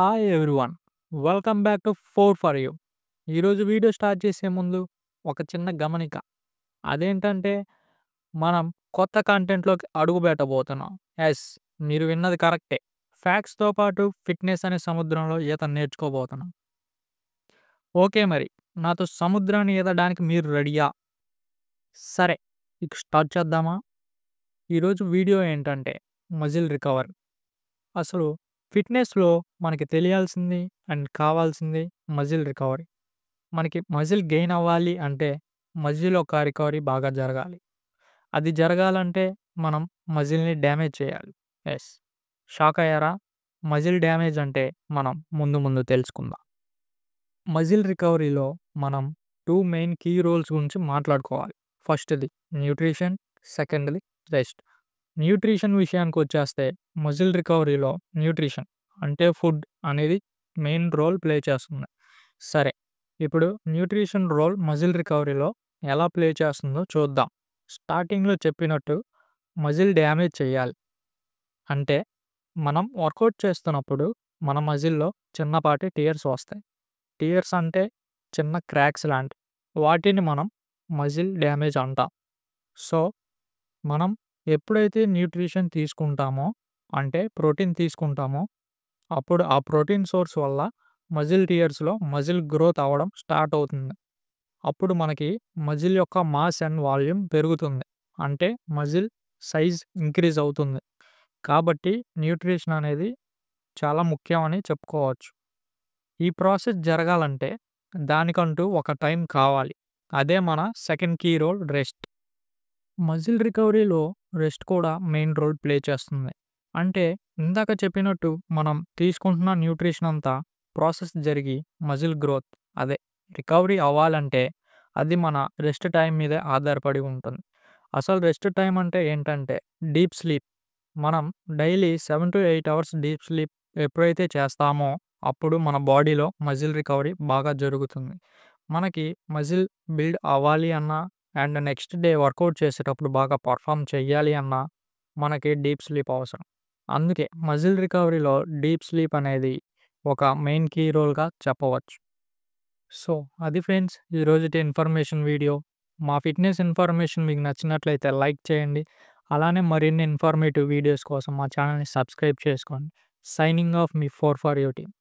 Hi everyone. Welcome back to four for you. ఈరోజు video start చేసే ముందు ఒక చిన్న గమనిక. అదేంటంటే మనం కొత్త కంటెంట్‌లోకి అడుగు పెట్టబోతున్నాం. యెస్, మీరు విన్నది కరెక్టే. ఫ్యాక్ట్స్‌తో పాటు ఫిట్‌నెస్ అనే సముద్రంలో ఈత నేర్చుకోబోతున్నాం. ఓకే మరి, నాతో సముద్రాన్ని ఈదడానికి మీరు రెడీయా? సరే, ఇక స్టార్ట్ చేద్దామా? ఈరోజు వీడియో ఏంటంటే మజిల్ రికవరీ. అసలు ఫిట్‌నెస్‌లో మనకి తెలియాల్సింది అండ్ కావాల్సింది మజిల్ రికవరీ. మనకి మజిల్ గెయిన్ అవ్వాలి అంటే మజిల్ యొక్క రికవరీ బాగా జరగాలి. అది జరగాలంటే మనం మజిల్‌ని డ్యామేజ్ చేయాలి. యెస్, షాక్ అయ్యారా? మజిల్ డ్యామేజ్ అంటే మనం ముందు ముందు తెలుసుకుందాం. మజిల్ రికవరీలో మనం 2 మెయిన్ కీ రోల్స్ గురించి మాట్లాడుకోవాలి. ఫస్ట్‌ది న్యూట్రిషన్, సెకండ్‌ది రెస్ట్. న్యూట్రిషన్ విషయానికొచ్చేస్తే మజిల్ రికవరీలో న్యూట్రిషన్ అంటే ఫుడ్ అనేది మెయిన్ రోల్ ప్లే చేస్తుంది. సరే, ఇప్పుడు న్యూట్రిషన్ రోల్ మజిల్ రికవరీలో ఎలా ప్లే చేస్తుందో చూద్దాం. స్టార్టింగ్‌లో చెప్పినట్టు మజిల్ డ్యామేజ్ చేయాలి. అంటే మనం వర్కౌట్ చేస్తున్నప్పుడు మన మజిల్‌లో చిన్నపాటి టియర్స్ వస్తాయి. టియర్స్ అంటే చిన్న క్రాక్స్ లాంటివి. వాటిని మనం మజిల్ డ్యామేజ్ అంటాం. సో, మనం ఎప్పుడైతే న్యూట్రిషన్ తీసుకుంటామో, అంటే ప్రోటీన్ తీసుకుంటామో, అప్పుడు ఆ ప్రోటీన్ సోర్స్ వల్ల మజిల్ టియర్స్‌లో మజిల్ గ్రోత్ అవ్వడం స్టార్ట్ అవుతుంది. అప్పుడు మనకి మజిల్ యొక్క మాస్ అండ్ వాల్యూమ్ పెరుగుతుంది. అంటే మజిల్ సైజ్ ఇంక్రీజ్ అవుతుంది. కాబట్టి న్యూట్రిషన్ అనేది చాలా ముఖ్యం అని చెప్పుకోవచ్చు. ఈ ప్రాసెస్ జరగాలంటే దానికంటూ ఒక టైం కావాలి. అదే మన second key role rest. Muscle రికవరీలో రెస్ట్ కూడా మెయిన్ రోల్ ప్లే చేస్తుంది. అంటే ఇందాక చెప్పినట్టు మనం తీసుకుంటున్న న్యూట్రిషన్ అంతా ప్రాసెస్ జరిగి మజిల్ గ్రోత్, అదే రికవరీ అవ్వాలంటే అది మన రెస్ట్ టైం మీదే ఆధారపడి ఉంటుంది. అసలు రెస్ట్ టైం అంటే ఏంటంటే డీప్ స్లీప్. మనం డైలీ 7-8 అవర్స్ డీప్ స్లీప్ ఎప్పుడైతే చేస్తామో అప్పుడు మన బాడీలో మజిల్ రికవరీ బాగా జరుగుతుంది. మనకి మజిల్ బిల్డ్ అవ్వాలి అన్నా అండ్ నెక్స్ట్ డే వర్కౌట్ చేసేటప్పుడు బాగా పర్ఫామ్ చెయ్యాలి అన్నా మనకి డీప్ స్లీప్ అవసరం. అందుకే మజిల్ రికవరీలో డీప్ స్లీప్ అనేది ఒక మెయిన్ కీ రోల్‌గా చెప్పవచ్చు. సో, అది ఫ్రెండ్స్ ఈరోజుటి ఇన్ఫర్మేషన్ వీడియో. మా ఫిట్‌నెస్ ఇన్ఫర్మేషన్ మీకు నచ్చినట్లయితే లైక్ చేయండి. అలానే మరిన్ని ఇన్ఫర్మేటివ్ వీడియోస్ కోసం మా ఛానల్‌ని సబ్స్క్రైబ్ చేసుకోండి. Signing off me 4 for you team.